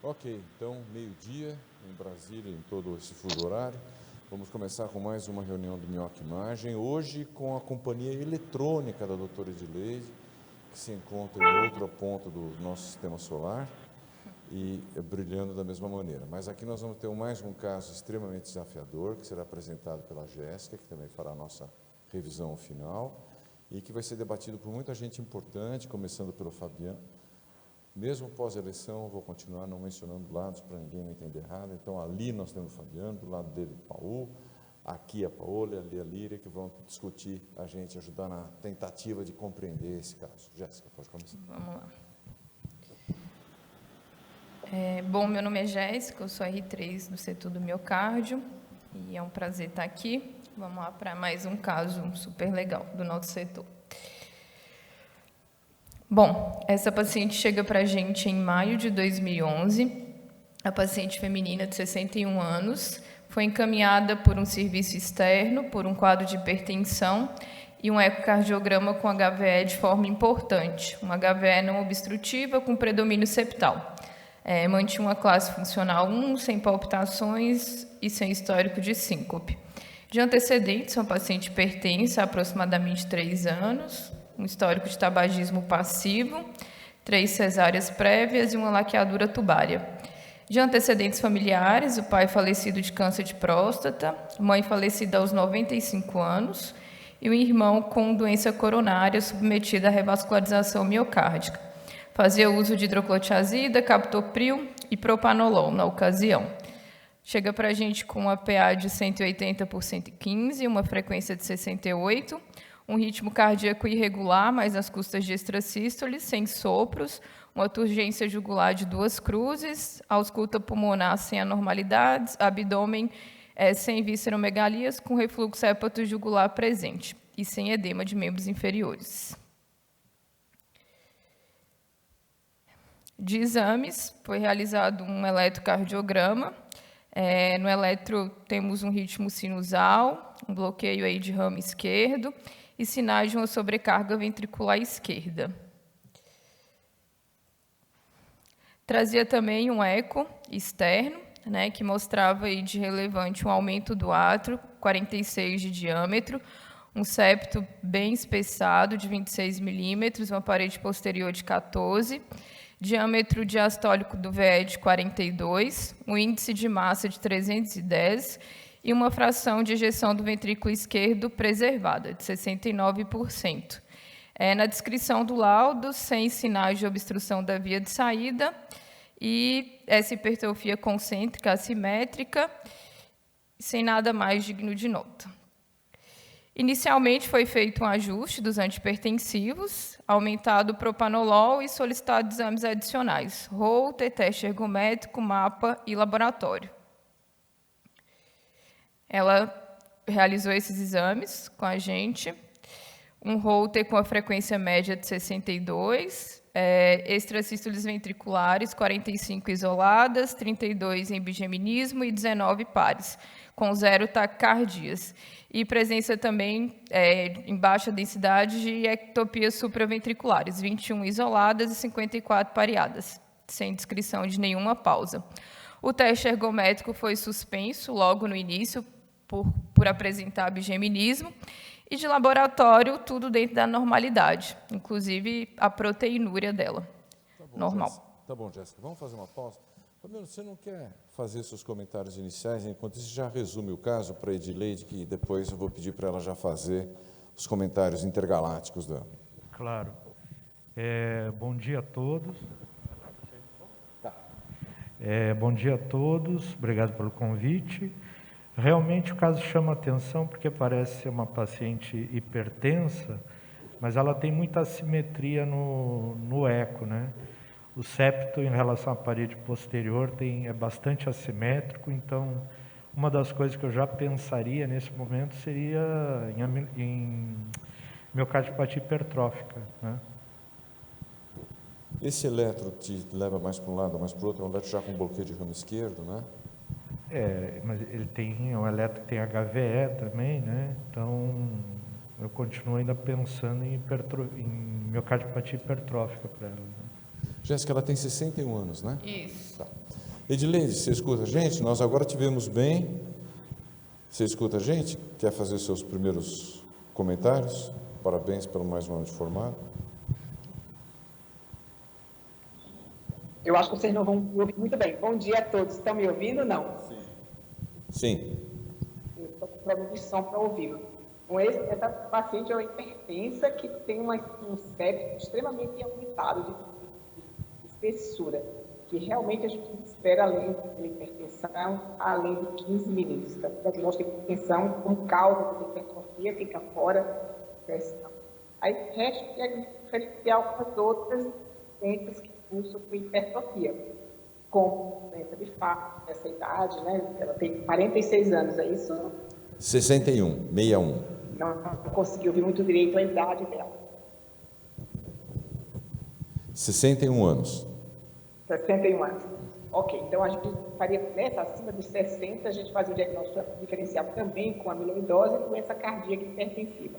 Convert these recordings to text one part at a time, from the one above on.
Ok, então, meio-dia, em Brasília, em todo esse fuso horário. Vamos começar com mais uma reunião do Minhoca Imagem, hoje com a companhia eletrônica da doutora Edileide, que se encontra em outro ponto do nosso sistema solar e brilhando da mesma maneira. Mas aqui nós vamos ter mais um caso extremamente desafiador, que será apresentado pela Jéssica, que também fará a nossa revisão final, e que vai ser debatido por muita gente importante, começando pelo Fabiano. Mesmo pós-eleição, vou continuar não mencionando lados para ninguém me entender errado. Então, ali nós temos o Fabiano, do lado dele o Paul, aqui a Paola, ali a Líria, que vão discutir a gente, ajudar na tentativa de compreender esse caso. Jéssica, pode começar. Vamos lá. Bom, meu nome é Jéssica, eu sou R3 do setor do miocárdio, e é um prazer estar aqui. Vamos lá para mais um caso super legal do nosso setor. Bom, essa paciente chega para a gente em maio de 2011. A paciente feminina de 61 anos foi encaminhada por um serviço externo, por um quadro de hipertensão e um ecocardiograma com HVE de forma importante, uma HVE não obstrutiva com predomínio septal. Mantinha uma classe funcional 1, sem palpitações e sem histórico de síncope. De antecedentes, uma paciente hipertensa há aproximadamente 3 anos, um histórico de tabagismo passivo, 3 cesáreas prévias e uma laqueadura tubária. De antecedentes familiares, o pai falecido de câncer de próstata, mãe falecida aos 95 anos e um irmão com doença coronária submetido à revascularização miocárdica. Fazia uso de hidroclorotiazida, captopril e propanolol na ocasião. Chega para a gente com uma PA de 180 por 115, uma frequência de 68, um ritmo cardíaco irregular, mas nas custas de extrasístole, sem sopros, uma turgência jugular de 2 cruzes, ausculta pulmonar sem anormalidades, abdômen sem visceromegalias, com refluxo hepatojugular presente e sem edema de membros inferiores. De exames, foi realizado um eletrocardiograma. No eletro temos um ritmo sinusal, um bloqueio aí de ramo esquerdo e sinais de uma sobrecarga ventricular esquerda. Trazia também um eco externo, que mostrava aí de relevante um aumento do átrio, 46 de diâmetro, um septo bem espessado de 26 milímetros, uma parede posterior de 14, diâmetro diastólico do VE de 42, um índice de massa de 310 e uma fração de ejeção do ventrículo esquerdo preservada, de 69%. Na descrição do laudo, sem sinais de obstrução da via de saída e essa hipertrofia concêntrica assimétrica, sem nada mais digno de nota. Inicialmente foi feito um ajuste dos antihipertensivos, aumentado o propanolol e solicitado exames adicionais, Holter, teste ergométrico, mapa e laboratório. Ela realizou esses exames com a gente, um Holter com a frequência média de 62, extrasístoles ventriculares, 45 isoladas, 32 em bigeminismo e 19 pares, com 0 taquicardias. E presença também em baixa densidade de ectopias supraventriculares, 21 isoladas e 54 pareadas, sem descrição de nenhuma pausa. O teste ergométrico foi suspenso logo no início por apresentar bigeminismo, e de laboratório, tudo dentro da normalidade, inclusive a proteinúria dela, Tá bom, normal. Jéssica. Tá bom, Jéssica. Vamos fazer uma pausa? Fabiano, você não quer fazer seus comentários iniciais? Enquanto isso, já resume o caso para a Edileide, que depois eu vou pedir para ela já fazer os comentários intergalácticos dela. Claro. Bom dia a todos. Bom dia a todos, obrigado pelo convite. Realmente o caso chama atenção porque parece ser uma paciente hipertensa, mas ela tem muita assimetria no eco, né? O septo em relação à parede posterior é bastante assimétrico, então uma das coisas que eu já pensaria nesse momento seria em miocardiopatia hipertrófica, né? Esse eletro te leva mais para um lado ou mais para o outro, é um eletro já com bloqueio de ramo esquerdo, né? Mas ele tem um eletro que tem HVE também, né? Então eu continuo ainda pensando em miocardiopatia hipertrófica para ela. Né? Jéssica, ela tem 61 anos, né? Isso. Tá. Edileide, você escuta a gente? Nós agora tivemos bem. Você escuta a gente? Quer fazer seus primeiros comentários? Parabéns pelo mais um ano de formado. Eu acho que vocês não vão me ouvir muito bem. Bom dia a todos. Estão me ouvindo? Não? Sim. Eu estou com problema de som para ouvir. Essa paciente é uma hipertensa que tem um septo extremamente aumentado de espessura, que realmente a gente espera, além da hipertensão, além de 15 milímetros. Então, o diagnóstico de hipertensão com cálculo de hipertrofia fica fora da pressão. Aí, o resto é diferencial com as outras doenças que cursam com hipertrofia, como doença de Fabry, essa idade, né? Ela tem 46 anos, é isso? 61. Não consegui ouvir muito direito a idade dela. 61 anos. 61 anos. Ok, então a gente faria nessa, acima de 60, a gente fazia o diagnóstico diferencial também com amiloidose e doença cardíaca hipertensiva.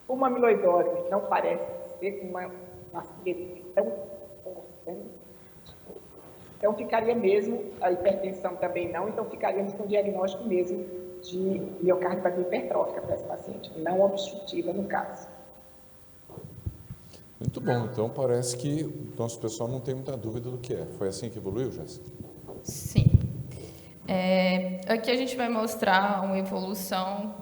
Uma amiloidose não parece ser uma simetria tão constante. Então ficaria mesmo, a hipertensão também não, então ficaríamos com o diagnóstico mesmo de miocardiopatia hipertrófica para esse paciente, não obstrutiva no caso. Muito bom, então parece que o nosso pessoal não tem muita dúvida do que é. Foi assim que evoluiu, Jéssica? Sim. Aqui a gente vai mostrar uma evolução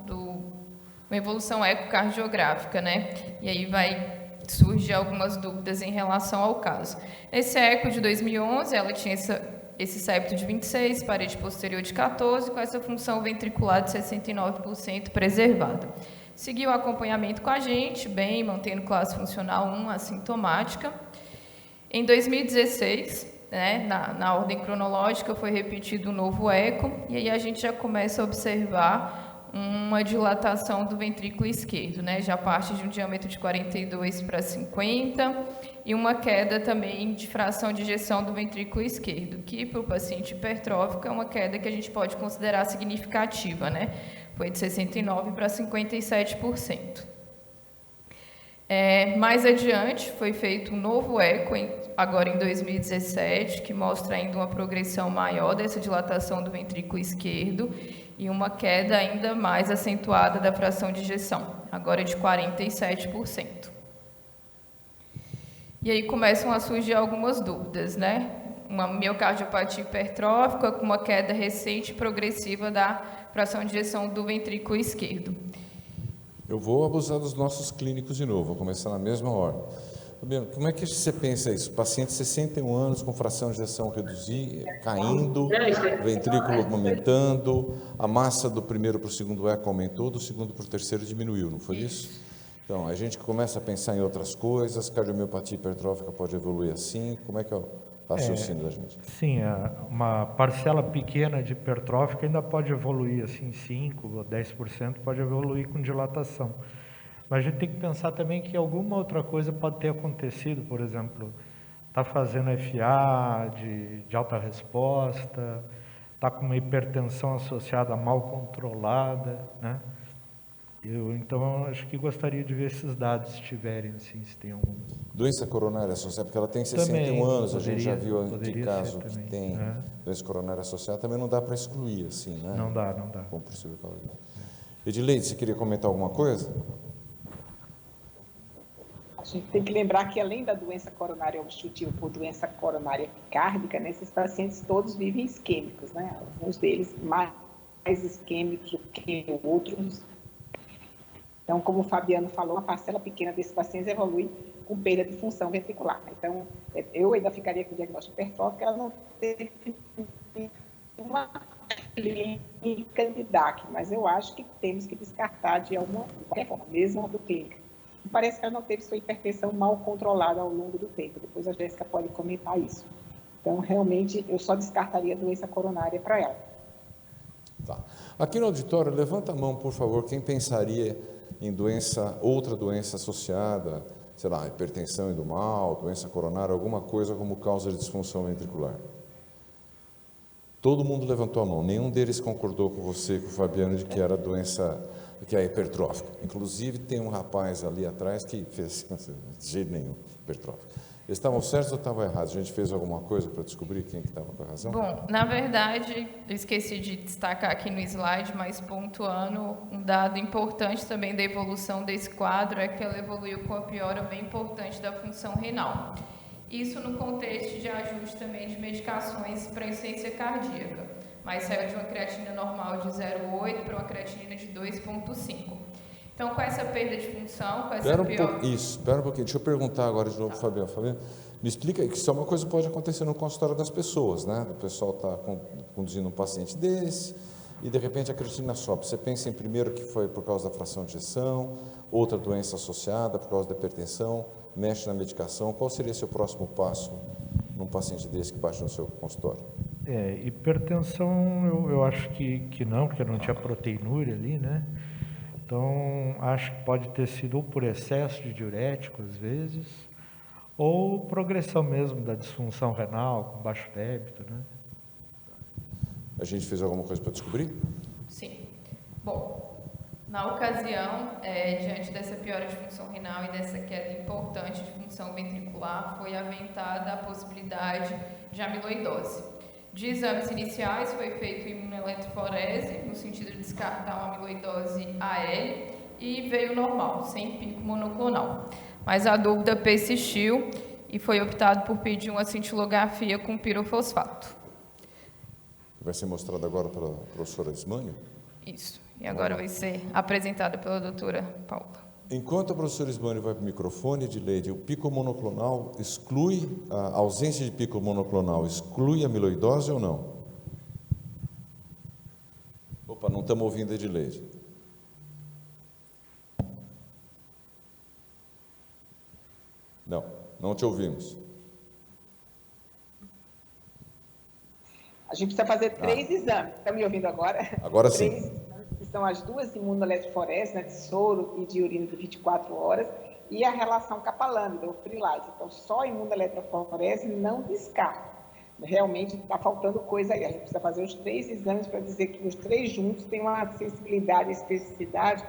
ecocardiográfica, né? E aí vai surgir algumas dúvidas em relação ao caso. Esse eco de 2011, ela tinha esse septo de 26, parede posterior de 14, com essa função ventricular de 69% preservada. Seguiu o acompanhamento com a gente, bem, mantendo classe funcional 1, assintomática. Em 2016, né, na ordem cronológica, foi repetido um novo eco, e aí a gente já começa a observar uma dilatação do ventrículo esquerdo, né, já parte de um diâmetro de 42 para 50, e uma queda também de fração de ejeção do ventrículo esquerdo, que para o paciente hipertrófico é uma queda que a gente pode considerar significativa, né? Foi de 69% para 57%. Mais adiante, foi feito um novo eco, agora em 2017, que mostra ainda uma progressão maior dessa dilatação do ventrículo esquerdo e uma queda ainda mais acentuada da fração de ejeção, agora de 47%. E aí começam a surgir algumas dúvidas, né? Uma miocardiopatia hipertrófica com uma queda recente e progressiva da fração de ejeção do ventrículo esquerdo. Eu vou abusar dos nossos clínicos de novo, vou começar na mesma ordem. Fabiano, como é que você pensa isso? Paciente de 61 anos com fração de ejeção caindo, ventrículo aumentando, a massa do primeiro para o segundo eco aumentou, do segundo para o terceiro diminuiu, não foi isso? Então, a gente começa a pensar em outras coisas, cardiomiopatia hipertrófica pode evoluir assim, como é que é o raciocínio da gente? Sim, uma parcela pequena de hipertrófica ainda pode evoluir, assim, 5% ou 10% pode evoluir com dilatação. Mas a gente tem que pensar também que alguma outra coisa pode ter acontecido, por exemplo, está fazendo FA de alta resposta, está com uma hipertensão associada mal controlada, né? Então, acho que gostaria de ver esses dados, se tiverem, assim, se tem algum... Doença coronária associada, porque ela tem 61 também, anos, a gente já viu de caso que também, tem doença coronária associada, também não dá para excluir, assim, né? Não dá. Como possível causa. Edileide, você queria comentar alguma coisa? A gente tem que lembrar que, além da doença coronária obstrutiva por doença coronária epicárdica, né, esses pacientes todos vivem isquêmicos, né? Alguns deles mais isquêmicos do que outros. Então, como o Fabiano falou, uma parcela pequena desses pacientes evolui com perda de função ventricular. Então, eu ainda ficaria com o diagnóstico hipertrófico, ela não teve uma clínica de DAC, mas eu acho que temos que descartar de alguma forma, mesmo do clínica. Parece que ela não teve sua hipertensão mal controlada ao longo do tempo. Depois a Jéssica pode comentar isso. Então, realmente, eu só descartaria a doença coronária para ela. Tá. Aqui no auditório, levanta a mão, por favor, quem pensaria em outra doença associada, sei lá, hipertensão indo mal, doença coronária, alguma coisa como causa de disfunção ventricular. Todo mundo levantou a mão, nenhum deles concordou com você, com o Fabiano, de que era doença, que é hipertrófica. Inclusive, tem um rapaz ali atrás que fez, de jeito nenhum, hipertrófica. Eles estavam certos ou estavam errados? A gente fez alguma coisa para descobrir quem que estava com a razão? Bom, na verdade, eu esqueci de destacar aqui no slide, mas pontuando um dado importante também da evolução desse quadro é que ela evoluiu com a piora bem importante da função renal. Isso no contexto de ajuste também de medicações para insuficiência cardíaca, mas saiu de uma creatinina normal de 0,8 para uma creatinina de 2,5. Então, com essa perda de função, com essa espera um pouquinho. Deixa eu perguntar agora de novo, Fabiano. Fabiano, me explica que isso é uma coisa que pode acontecer no consultório das pessoas, né? O pessoal está conduzindo um paciente desse e, de repente, a creatinina sobe. Você pensa em primeiro que foi por causa da fração de ejeção, outra doença associada por causa da hipertensão, mexe na medicação. Qual seria seu próximo passo num paciente desse que baixa no seu consultório? Hipertensão eu acho que não, porque não tinha proteinúria ali, né? Então, acho que pode ter sido ou por excesso de diurético, às vezes, ou progressão mesmo da disfunção renal, com baixo débito, né? A gente fez alguma coisa para descobrir? Sim. Bom, na ocasião, diante dessa piora de função renal e dessa queda importante de função ventricular, foi aventada a possibilidade de amiloidose. De exames iniciais, foi feito imunoeletroforese, no sentido de descartar uma amiloidose AL, e veio normal, sem pico monoclonal. Mas a dúvida persistiu e foi optado por pedir uma cintilografia com pirofosfato. Vai ser mostrado agora pela professora Ismânio? Isso. E agora vai ser apresentada pela doutora Paula. Enquanto a professora Ismânio vai para o microfone, Edileide, o pico monoclonal exclui, a ausência de pico monoclonal exclui a amiloidose ou não? Opa, não estamos ouvindo a Edileide. Não te ouvimos. A gente precisa fazer 3 exames. Está me ouvindo agora? Agora 3 sim. que são as 2 imunoeletroforese, né, de soro e de urina de 24 horas, e a relação capalâmida, ou frilase. Então, só a imunoeletroforese não descarta. Realmente está faltando coisa aí. A gente precisa fazer os 3 exames para dizer que os 3 juntos têm uma sensibilidade e especificidade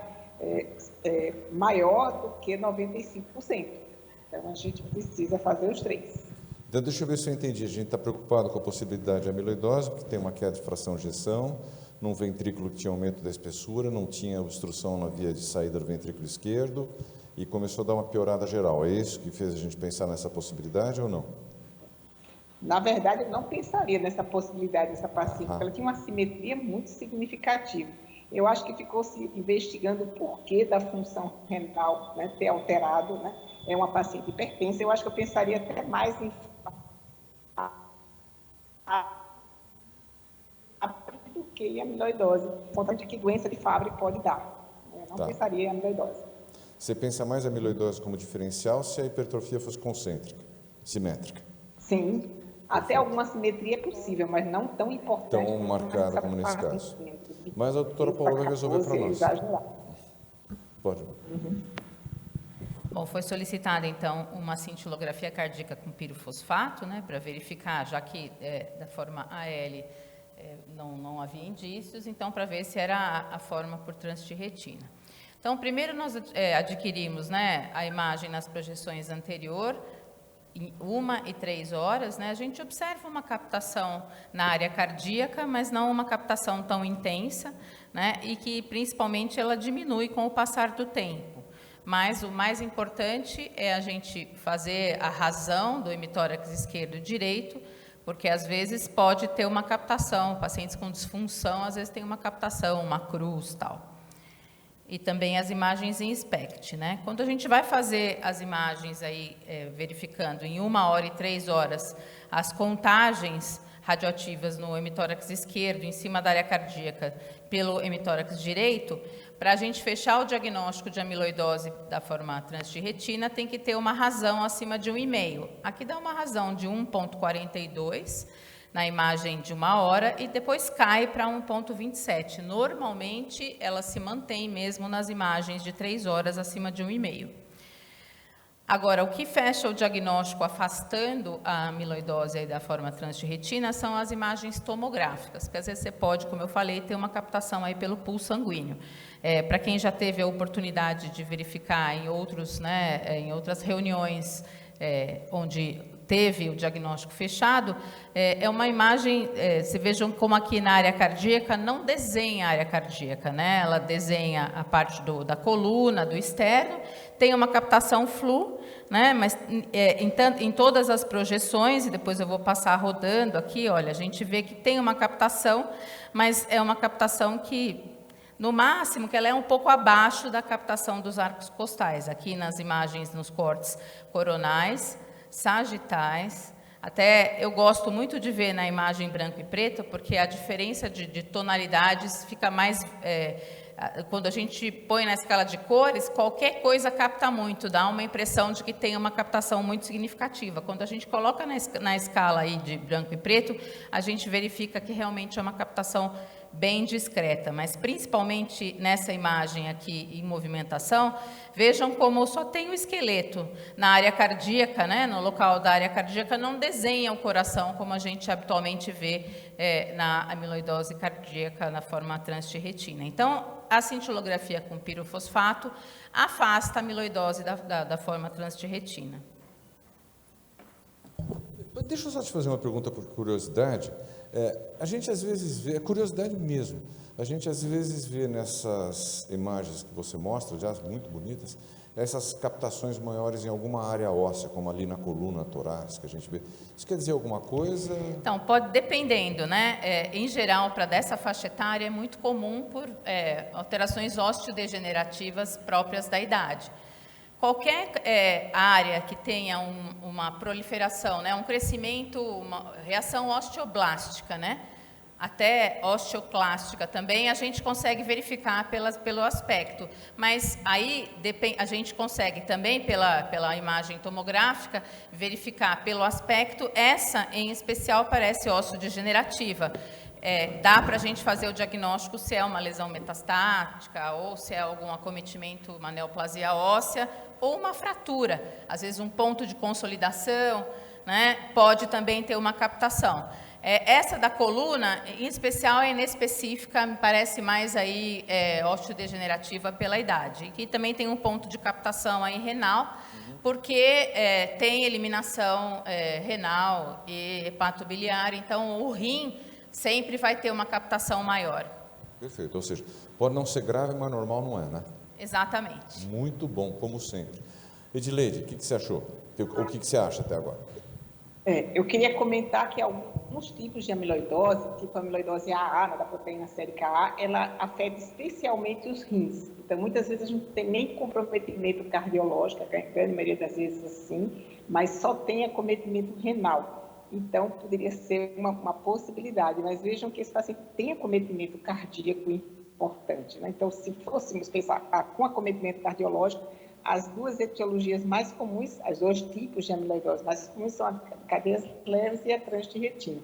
maior do que 95%. Então, a gente precisa fazer os 3. Então, deixa eu ver se eu entendi. A gente está preocupado com a possibilidade de amiloidose, porque tem uma queda de fração de ejeção, num ventrículo que tinha aumento da espessura, não tinha obstrução na via de saída do ventrículo esquerdo e começou a dar uma piorada geral. É isso que fez a gente pensar nessa possibilidade ou não? Na verdade, eu não pensaria nessa possibilidade dessa paciente, porque ela tinha uma simetria muito significativa. Eu acho que ficou se investigando o porquê da função renal, né, ter alterado, né? É uma paciente hipertensa. Eu acho que eu pensaria até mais em do que a amiloidose, contando de que doença de Fabry pode dar. Eu não pensaria em amiloidose. Você pensa mais a amiloidose como diferencial se a hipertrofia fosse concêntrica, simétrica? Sim, até alguma simetria é possível, mas não tão importante. Tão marcada como nesse caso. Mas a doutora Paula vai resolver para nós. Pode. Bom, foi solicitada, então, uma cintilografia cardíaca com pirofosfato, né, para verificar, já que da forma AL não havia indícios, então, para ver se era a forma por trânsito de retina. Então, primeiro nós adquirimos, né, a imagem nas projeções anterior, em 1 e 3 horas, né, a gente observa uma captação na área cardíaca, mas não uma captação tão intensa, né, e que, principalmente, ela diminui com o passar do tempo. Mas o mais importante é a gente fazer a razão do hemitórax esquerdo e direito, porque às vezes pode ter uma captação, pacientes com disfunção às vezes tem uma captação, uma cruz, tal. E também as imagens em SPECT, né? Quando a gente vai fazer as imagens aí, verificando em 1 hora e 3 horas as contagens radioativas no hemitórax esquerdo, em cima da área cardíaca, pelo hemitórax direito, para a gente fechar o diagnóstico de amiloidose da forma trânsito de retina, tem que ter uma razão acima de 1,5. Aqui dá uma razão de 1,42 na imagem de 1 hora e depois cai para 1,27. Normalmente, ela se mantém mesmo nas imagens de 3 horas acima de 1,5. Agora, o que fecha o diagnóstico afastando a amiloidose aí da forma trânsito de retina são as imagens tomográficas, porque às vezes você pode, como eu falei, ter uma captação aí pelo pulso sanguíneo. Para quem já teve a oportunidade de verificar em outras reuniões onde teve o diagnóstico fechado, é uma imagem, vocês vejam como aqui na área cardíaca não desenha a área cardíaca, né? Ela desenha a parte da coluna, do externo, tem uma captação flu, né? Mas em todas as projeções, e depois eu vou passar rodando aqui, olha, a gente vê que tem uma captação, mas é uma captação que, no máximo, que ela é um pouco abaixo da captação dos arcos costais, aqui nas imagens, nos cortes coronais, sagitais. Até eu gosto muito de ver na imagem branco e preto, porque a diferença de tonalidades fica mais... quando a gente põe na escala de cores, qualquer coisa capta muito, dá uma impressão de que tem uma captação muito significativa. Quando a gente coloca na escala aí de branco e preto, a gente verifica que realmente é uma captação bem discreta, mas principalmente nessa imagem aqui em movimentação, vejam como só tem o esqueleto. Na área cardíaca, né, no local da área cardíaca, não desenha o coração como a gente habitualmente vê na amiloidose cardíaca na forma transtirretina. Então, a cintilografia com pirofosfato afasta a amiloidose da forma transtirretina. Deixa eu só te fazer uma pergunta por curiosidade. A gente às vezes vê, é curiosidade mesmo, a gente às vezes vê nessas imagens que você mostra, já muito bonitas, essas captações maiores em alguma área óssea, como ali na coluna torácica, a gente vê. Isso quer dizer alguma coisa? Então, pode, dependendo, né? Em geral, para dessa faixa etária, é muito comum por alterações osteodegenerativas próprias da idade. Qualquer área que tenha uma proliferação, né, um crescimento, uma reação osteoblástica, né, até osteoclástica também, a gente consegue verificar pelo aspecto. Mas aí a gente consegue também, pela imagem tomográfica, verificar pelo aspecto. Essa, em especial, parece osteodegenerativa. Dá para a gente fazer o diagnóstico se é uma lesão metastática ou se é algum acometimento, uma neoplasia óssea ou uma fratura. Às vezes um ponto de consolidação, né, pode também ter uma captação. Essa da coluna, em especial, é inespecífica, me parece mais aí osteodegenerativa pela idade. E também tem um ponto de captação aí renal, porque tem eliminação renal e hepatobiliar, então o rim sempre vai ter uma captação maior. Perfeito, ou seja, pode não ser grave, mas normal não é, né? Exatamente. Muito bom, como sempre. Edileide, o que você achou? O que você acha até agora? Eu queria comentar que alguns tipos de amiloidose, tipo a amiloidose AA, da proteína sérica A, ela afeta especialmente os rins. Então, muitas vezes a gente não tem nem comprometimento cardiológico, a grande maioria das vezes assim, mas só tem acometimento renal. Então, poderia ser uma possibilidade, mas vejam que esse paciente tem acometimento cardíaco importante, né? Então, se fôssemos pensar com acometimento cardiológico, as duas etiologias mais comuns, os dois tipos de amiloidose mais comuns são a de cadeias leves e a transtirretina.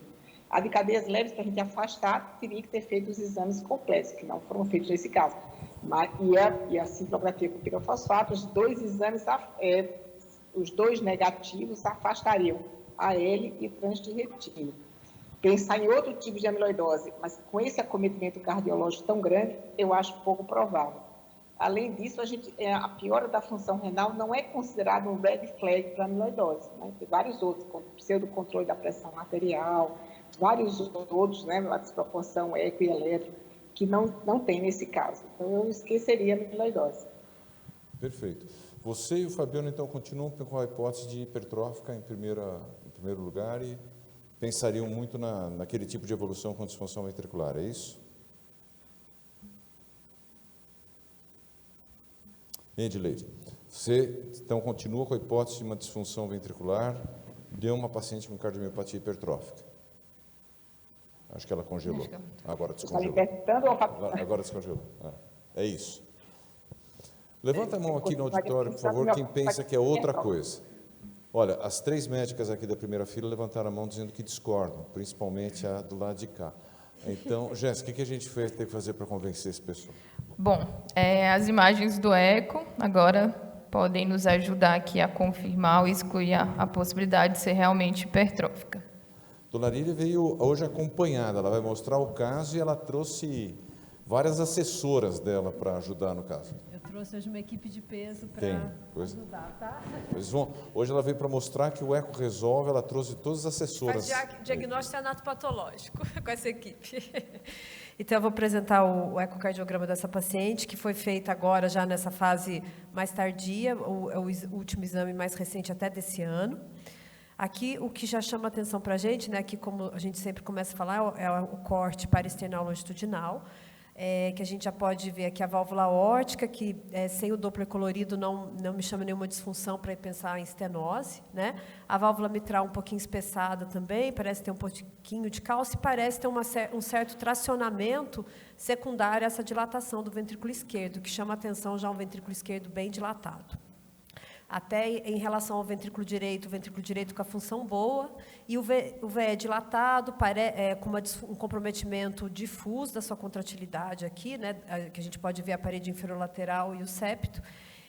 A de cadeias leves, para a gente afastar, teria que ter feito os exames completos, que não foram feitos nesse caso. E a cintilografia com pirofosfato, os dois exames, os dois negativos afastariam AL e transtirretina. Pensar em outro tipo de amiloidose, mas com esse acometimento cardiológico tão grande, eu acho pouco provável. Além disso, a piora da função renal não é considerado um red flag para a amiloidose, né? Tem vários outros, como pseudocontrole da pressão arterial, vários outros, né? A desproporção eco e eletro, que não tem nesse caso. Então, eu esqueceria a amiloidose. Perfeito. Você e o Fabiano, então, continuam com a hipótese de hipertrófica em primeiro lugar e pensariam muito naquele tipo de evolução com disfunção ventricular, é isso? Edileide, você, então, continua com a hipótese de uma disfunção ventricular de uma paciente com cardiomiopatia hipertrófica? Acho que ela congelou. Agora descongelou. Agora descongelou. É isso. Levanta a mão aqui no auditório, por favor, quem pensa que é outra coisa. Olha, as 3 médicas aqui da primeira fila levantaram a mão dizendo que discordam, principalmente a do lado de cá. Então, Jéssica, o que a gente tem que fazer para convencer esse pessoal? Bom, as imagens do eco agora podem nos ajudar aqui a confirmar ou excluir a possibilidade de ser realmente hipertrófica. Dona Lília veio hoje acompanhada, ela vai mostrar o caso e ela trouxe várias assessoras dela para ajudar no caso. Eu trouxe hoje uma equipe de peso para ajudar, tá? Hoje ela veio para mostrar que o Eco Resolve, ela trouxe todas as assessoras. Faz diagnóstico anatopatológico com essa equipe. Então, eu vou apresentar o ecocardiograma dessa paciente, que foi feita agora, já nessa fase mais tardia, o último exame mais recente até desse ano. Aqui, o que já chama atenção para a gente, né, aqui como a gente sempre começa a falar, é o corte parasternal longitudinal, que a gente já pode ver aqui a válvula aórtica, que sem o Doppler colorido não me chama nenhuma disfunção para pensar em estenose, né? A válvula mitral um pouquinho espessada também, parece ter um pouquinho de cálcio e parece ter um certo tracionamento secundário a essa dilatação do ventrículo esquerdo, que chama atenção já um ventrículo esquerdo bem dilatado. Até em relação ao ventrículo direito, o ventrículo direito com a função boa, e o VE dilatado, com um comprometimento difuso da sua contratilidade aqui, né, que a gente pode ver a parede inferolateral e o septo.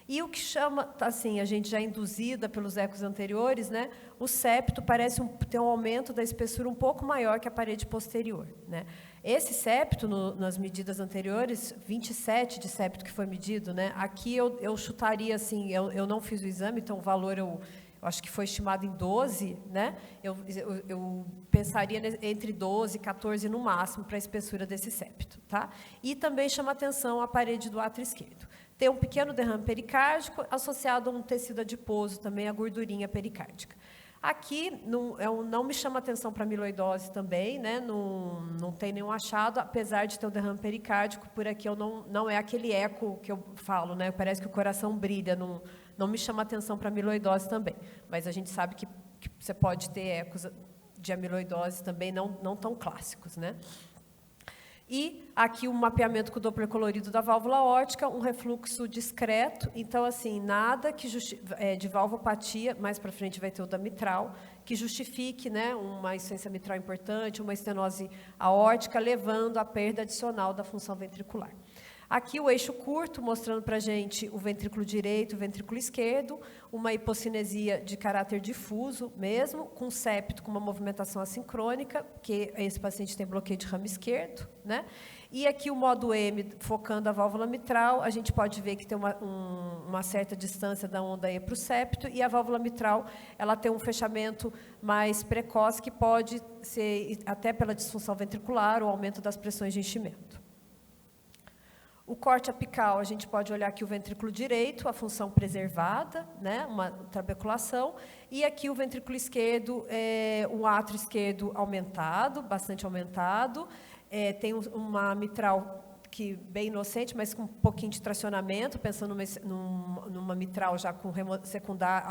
E o que chama, assim, a gente já induzida pelos ecos anteriores, né, o septo parece ter um aumento da espessura um pouco maior que a parede posterior, né. Esse septo, nas medidas anteriores, 27 de septo que foi medido, né, aqui eu chutaria, assim, eu não fiz o exame, então o valor eu acho que foi estimado em 12, né, eu pensaria entre 12 e 14 no máximo para a espessura desse septo, tá? E também chama atenção a parede do átrio esquerdo. Tem um pequeno derrame pericárdico associado a um tecido adiposo, também a gordurinha pericárdica. Aqui não me chama atenção para amiloidose também, né? Não tem nenhum achado, apesar de ter um derrame pericárdico, por aqui não é aquele eco que eu falo, né? Parece que o coração brilha, não me chama atenção para amiloidose também. Mas a gente sabe que você pode ter ecos de amiloidose também não tão clássicos, né? E aqui um mapeamento com o Doppler colorido da válvula aórtica, um refluxo discreto, então assim, nada que de valvopatia, mais para frente vai ter o da mitral, que justifique, né, uma insuficiência mitral importante, uma estenose aórtica, levando à perda adicional da função ventricular. Aqui o eixo curto, mostrando para a gente o ventrículo direito e o ventrículo esquerdo, uma hipocinesia de caráter difuso mesmo, com septo com uma movimentação assincrônica, que esse paciente tem bloqueio de ramo esquerdo, né? E aqui o modo M, focando a válvula mitral, a gente pode ver que tem uma certa distância da onda E para o septo, e a válvula mitral ela tem um fechamento mais precoce, que pode ser até pela disfunção ventricular ou aumento das pressões de enchimento. O corte apical, a gente pode olhar aqui o ventrículo direito, a função preservada, né, uma trabeculação, e aqui o ventrículo esquerdo, o átrio esquerdo aumentado, bastante aumentado, tem uma mitral que bem inocente, mas com um pouquinho de tracionamento, pensando numa mitral já com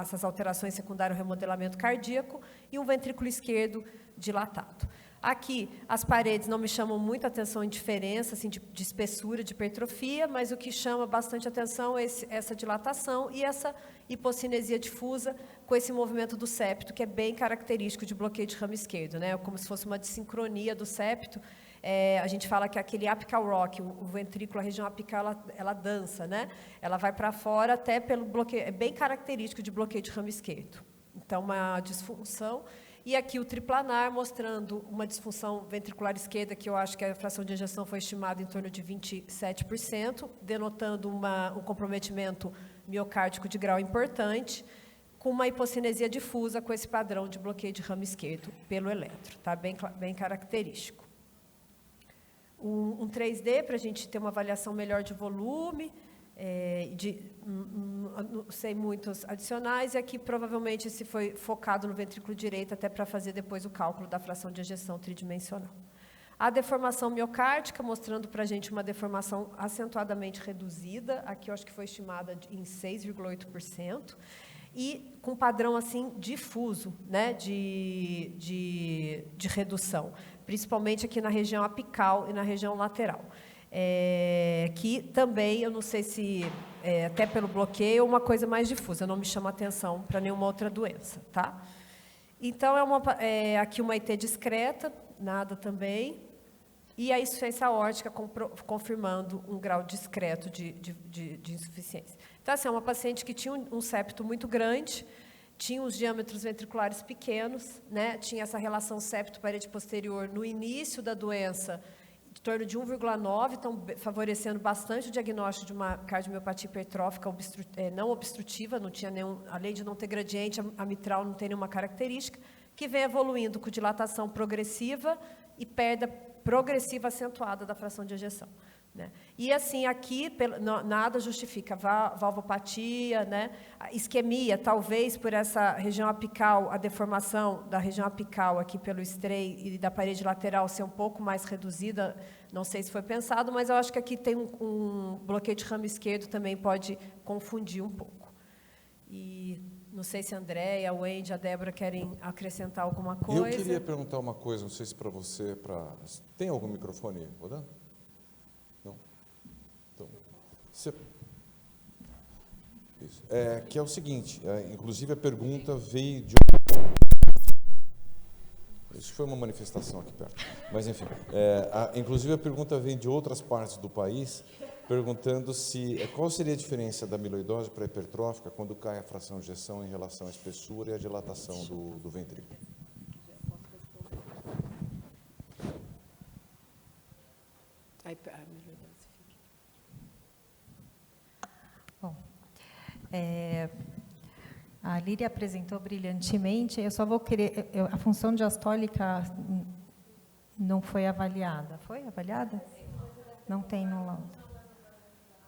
essas alterações secundárias ao remodelamento cardíaco, e um ventrículo esquerdo dilatado. Aqui, as paredes não me chamam muita atenção em diferença assim, de espessura, de hipertrofia, mas o que chama bastante atenção é essa dilatação e essa hipocinesia difusa com esse movimento do septo, que é bem característico de bloqueio de ramo esquerdo, né? Como se fosse uma dissincronia do septo. A gente fala que aquele apical rock, o ventrículo, a região apical, ela dança, né? Ela vai para fora até pelo bloqueio, é bem característico de bloqueio de ramo esquerdo. Então, uma disfunção. E aqui o triplanar, mostrando uma disfunção ventricular esquerda, que eu acho que a fração de ejeção foi estimada em torno de 27%, denotando um comprometimento miocárdico de grau importante, com uma hipocinesia difusa com esse padrão de bloqueio de ramo esquerdo pelo eletro, tá? Bem característico. Um 3D, para a gente ter uma avaliação melhor de volume, sem muitos adicionais, e aqui provavelmente esse foi focado no ventrículo direito, até para fazer depois o cálculo da fração de ejeção tridimensional. A deformação miocárdica, mostrando para a gente uma deformação acentuadamente reduzida, aqui eu acho que foi estimada em 6,8%, e com padrão assim difuso, né, de redução, principalmente aqui na região apical e na região lateral. Que também, eu não sei se, até pelo bloqueio, uma coisa mais difusa, não me chama atenção para nenhuma outra doença, tá? Então, aqui uma IT discreta, nada também, e a insuficiência aórtica confirmando um grau discreto de insuficiência. Então, assim, é uma paciente que tinha um septo muito grande, tinha os diâmetros ventriculares pequenos, né? Tinha essa relação septo-parede posterior no início da doença, torno de 1,9, estão favorecendo bastante o diagnóstico de uma cardiomiopatia hipertrófica não obstrutiva, não tinha nenhum, além de não ter gradiente, a mitral não tem nenhuma característica, que vem evoluindo com dilatação progressiva e perda progressiva acentuada da fração de ejeção. Né? E assim, aqui, nada justifica valvopatia, né? A isquemia, talvez por essa região apical, a deformação da região apical aqui pelo estreio e da parede lateral ser um pouco mais reduzida, não sei se foi pensado, mas eu acho que aqui tem um bloqueio de ramo esquerdo também pode confundir um pouco. E não sei se a Andréia, a Wendy, a Débora querem acrescentar alguma coisa. Eu queria perguntar uma coisa, não sei se para você, tem algum microfone rodando? Não? Então, isso. Que é o seguinte, inclusive a pergunta veio de... Isso foi uma manifestação aqui perto. Mas, enfim, inclusive a pergunta vem de outras partes do país, perguntando qual seria a diferença da amiloidose para a hipertrófica quando cai a fração de ejeção em relação à espessura e à dilatação do ventrículo. Bom, a Líria apresentou brilhantemente, eu só vou querer... a função diastólica não foi avaliada. Foi avaliada? Não tem no laudo.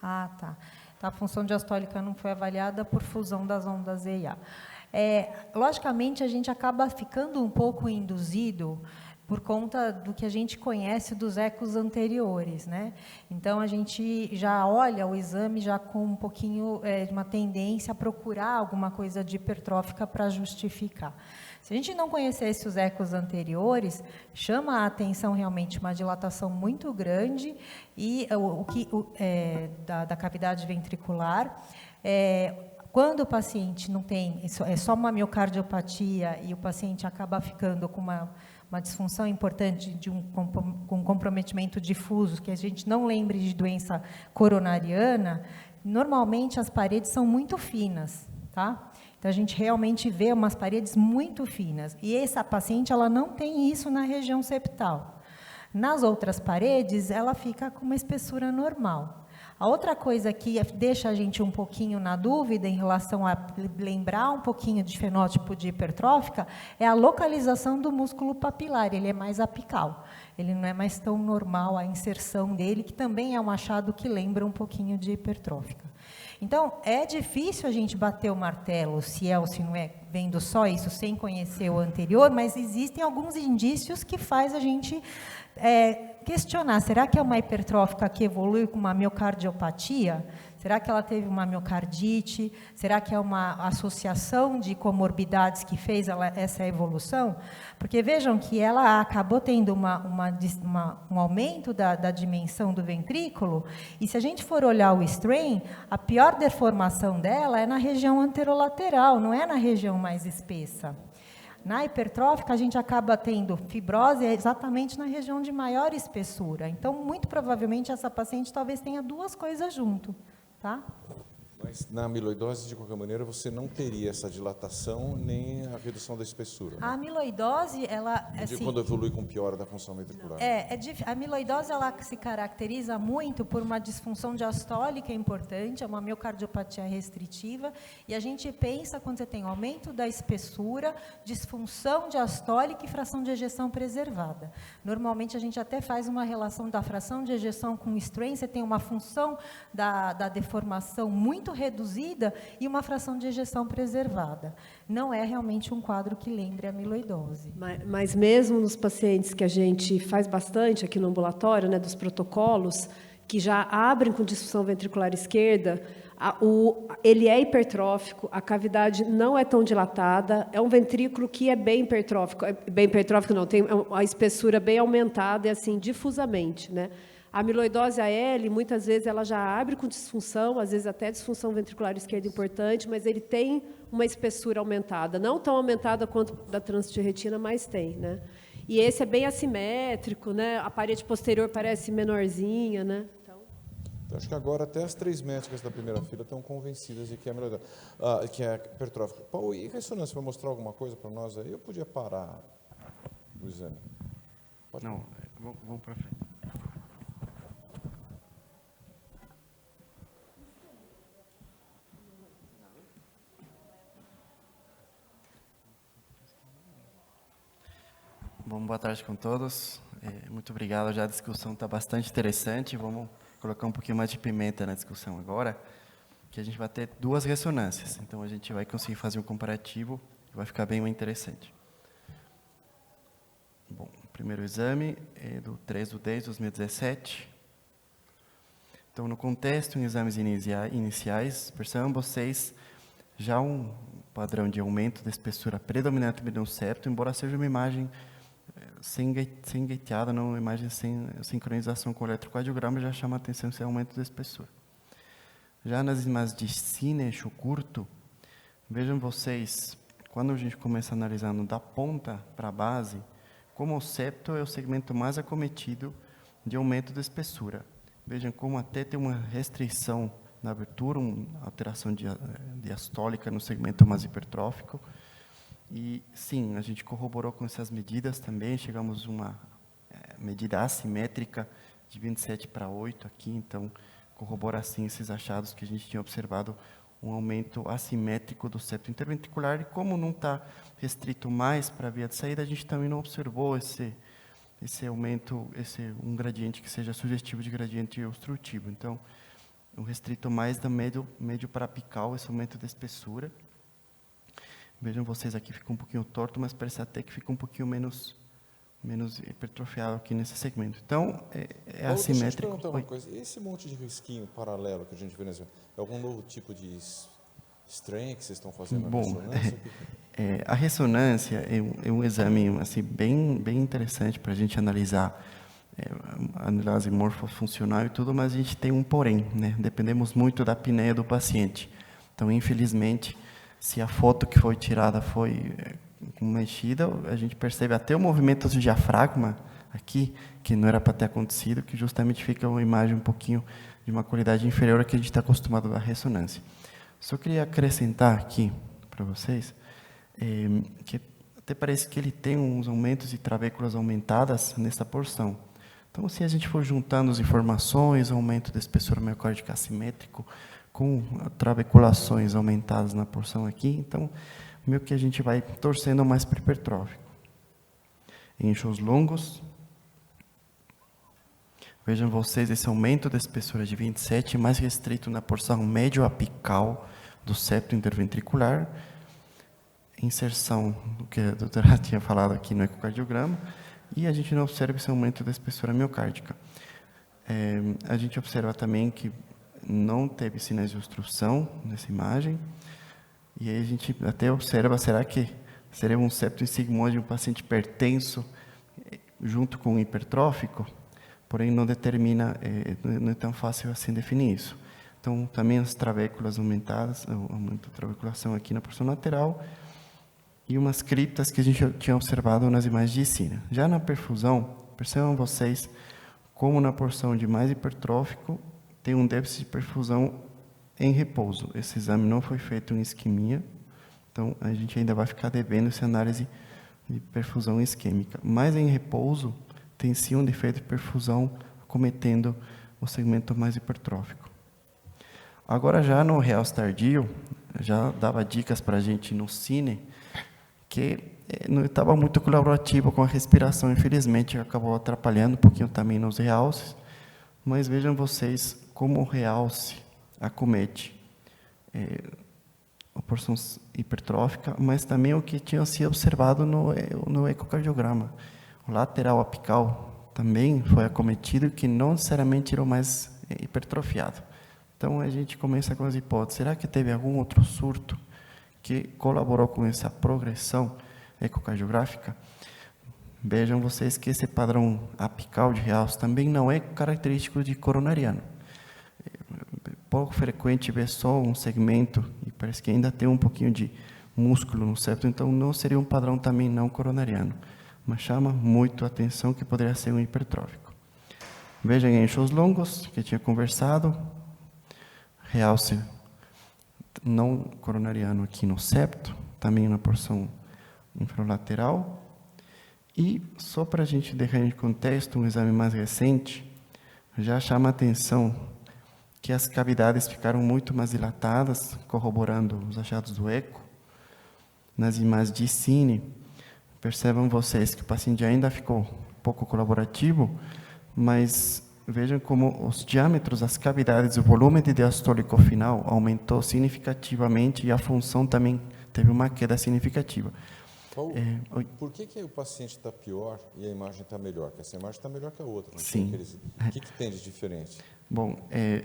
Ah, tá. Então, a função diastólica não foi avaliada por fusão das ondas EIA. Logicamente, a gente acaba ficando um pouco induzido por conta do que a gente conhece dos ecos anteriores, né? Então, a gente já olha o exame já com um pouquinho de uma tendência a procurar alguma coisa de hipertrófica para justificar. Se a gente não conhecesse os ecos anteriores, chama a atenção realmente uma dilatação muito grande e da cavidade ventricular. Quando o paciente não tem, é só uma miocardiopatia e o paciente acaba ficando com uma disfunção importante de um comprometimento difuso, que a gente não lembre de doença coronariana, normalmente as paredes são muito finas, tá? Então, a gente realmente vê umas paredes muito finas. E essa paciente, ela não tem isso na região septal. Nas outras paredes, ela fica com uma espessura normal. A outra coisa que deixa a gente um pouquinho na dúvida em relação a lembrar um pouquinho de fenótipo de hipertrófica é a localização do músculo papilar, ele é mais apical, ele não é mais tão normal a inserção dele, que também é um achado que lembra um pouquinho de hipertrófica. Então, é difícil a gente bater o martelo se é ou se não é, vendo só isso, sem conhecer o anterior, mas existem alguns indícios que faz a gente questionar, será que é uma hipertrófica que evolui com uma miocardiopatia? Será que ela teve uma miocardite? Será que é uma associação de comorbidades que fez essa evolução? Porque vejam que ela acabou tendo um aumento da dimensão do ventrículo, e se a gente for olhar o strain, a pior deformação dela é na região anterolateral, não é na região mais espessa. Na hipertrófica, a gente acaba tendo fibrose exatamente na região de maior espessura. Então, muito provavelmente, essa paciente talvez tenha duas coisas junto, tá? Mas na amiloidose, de qualquer maneira, você não teria essa dilatação nem a redução da espessura. A amiloidose, ela... Assim, quando evolui com piora da função ventricular. A amiloidose, ela se caracteriza muito por uma disfunção diastólica importante, é uma miocardiopatia restritiva, e a gente pensa, quando você tem aumento da espessura, disfunção diastólica e fração de ejeção preservada. Normalmente, a gente até faz uma relação da fração de ejeção com o strain, você tem uma função da deformação muito reduzida e uma fração de ejeção preservada. Não é realmente um quadro que lembre a amiloidose. Mas mesmo nos pacientes que a gente faz bastante aqui no ambulatório, né, dos protocolos, que já abrem com disfunção ventricular esquerda, ele é hipertrófico, a cavidade não é tão dilatada, é um ventrículo que é bem hipertrófico não, tem a espessura bem aumentada e assim, difusamente, né? A amiloidose AL, muitas vezes, ela já abre com disfunção, às vezes até disfunção ventricular esquerda importante, mas ele tem uma espessura aumentada, não tão aumentada quanto da trânsito de retina, mas tem, né? E esse é bem assimétrico, né? A parede posterior parece menorzinha, né? Então, acho que agora até as 3 médicas da primeira fila estão convencidas de que é amiloidose, que é hipertrófica. Paulo, e ressonância, vai mostrar alguma coisa para nós aí? Eu podia parar o exame? Não, vamos para frente. Bom, boa tarde com todos. Muito obrigado, já a discussão está bastante interessante. Vamos colocar um pouquinho mais de pimenta na discussão agora, que a gente vai ter duas ressonâncias. Então, a gente vai conseguir fazer um comparativo e vai ficar bem mais interessante. Bom, o primeiro exame é do 3/10 de 2017. Então, no contexto, em exames iniciais, percebam vocês já um padrão de aumento da espessura predominantemente no septo, embora seja uma imagem sem gateada, não uma imagem sem sincronização com o eletrocardiograma, já chama a atenção esse aumento da espessura. Já nas imagens de cine, eixo curto, vejam vocês, quando a gente começa analisando da ponta para a base, como o septo é o segmento mais acometido de aumento da espessura. Vejam como até tem uma restrição na abertura, uma alteração diastólica no segmento mais hipertrófico. E, sim, a gente corroborou com essas medidas também, chegamos a uma medida assimétrica de 27/8 aqui, então, corrobora, sim, esses achados que a gente tinha observado, um aumento assimétrico do septo interventricular, e como não está restrito mais para a via de saída, a gente também não observou esse aumento, um gradiente que seja sugestivo de gradiente obstrutivo. Então, um restrito mais da médio para apical, esse aumento da espessura. Vejam vocês, aqui fica um pouquinho torto, mas parece até que fica um pouquinho menos hipertrofiado aqui nesse segmento. Então, é Paulo, assimétrico. deixa eu te perguntar uma coisa. Esse monte de risquinho paralelo que a gente vê nesse... É algum novo tipo de strain que vocês estão fazendo na ressonância? A ressonância é um exame assim, bem interessante para a gente analisar a análise morfofuncional e tudo, mas a gente tem um porém, né? Dependemos muito da apneia do paciente. Então, infelizmente, se a foto que foi tirada foi mexida, a gente percebe até o movimento do diafragma aqui, que não era para ter acontecido, que justamente fica uma imagem um pouquinho de uma qualidade inferior à que a gente está acostumado da ressonância. Só queria acrescentar aqui para vocês que até parece que ele tem uns aumentos de trabéculas aumentadas nessa porção. Então, se a gente for juntando as informações, aumento da espessura miocárdica assimétrico, com trabeculações aumentadas na porção aqui, então, meio que a gente vai torcendo mais para o hipertrófico. Em eixos longos, vejam vocês esse aumento da espessura de 27, mais restrito na porção médio-apical do septo interventricular, inserção do que a doutora tinha falado aqui no ecocardiograma, e a gente não observa esse aumento da espessura miocárdica. A gente observa também que não teve sinais de obstrução nessa imagem, e aí a gente até observa, será que seria um septo sigmoide de um paciente hipertenso junto com um hipertrófico? Porém, não determina, não é tão fácil assim definir isso. Então, também as trabéculas aumentadas, aumento da trabeculação aqui na porção lateral, e umas criptas que a gente tinha observado nas imagens de cine. Já na perfusão, percebam vocês como na porção de mais hipertrófico tem um déficit de perfusão em repouso. Esse exame não foi feito em isquemia, então a gente ainda vai ficar devendo essa análise de perfusão isquêmica. Mas em repouso, tem sim um defeito de perfusão cometendo o segmento mais hipertrófico. Agora, já no realce tardio, já dava dicas para a gente no cine, que não estava muito colaborativo com a respiração, infelizmente, acabou atrapalhando um pouquinho também nos realces, mas vejam vocês como o realce acomete a porção hipertrófica, mas também o que tinha sido observado no ecocardiograma. O lateral apical também foi acometido, que não necessariamente era o mais hipertrofiado. Então, a gente começa com as hipóteses. Será que teve algum outro surto que colaborou com essa progressão ecocardiográfica? Vejam vocês que esse padrão apical de realce também não é característico de coronariano. É pouco frequente ver só um segmento, e parece que ainda tem um pouquinho de músculo no septo, então não seria um padrão também não coronariano, mas chama muito a atenção que poderia ser um hipertrófico. Vejam em eixos longos, que tinha conversado, realce não coronariano aqui no septo, também na porção infralateral. E, só para a gente deixar em contexto, um exame mais recente, já chama a atenção que as cavidades ficaram muito mais dilatadas, corroborando os achados do eco. Nas imagens de cine, percebam vocês que o paciente ainda ficou um pouco colaborativo, mas vejam como os diâmetros, as cavidades, o volume de diastólico final aumentou significativamente e a função também teve uma queda significativa. Paulo, por que o paciente está pior e a imagem está melhor? Porque essa imagem está melhor que a outra. Não Sim. O que tem de diferente? Bom,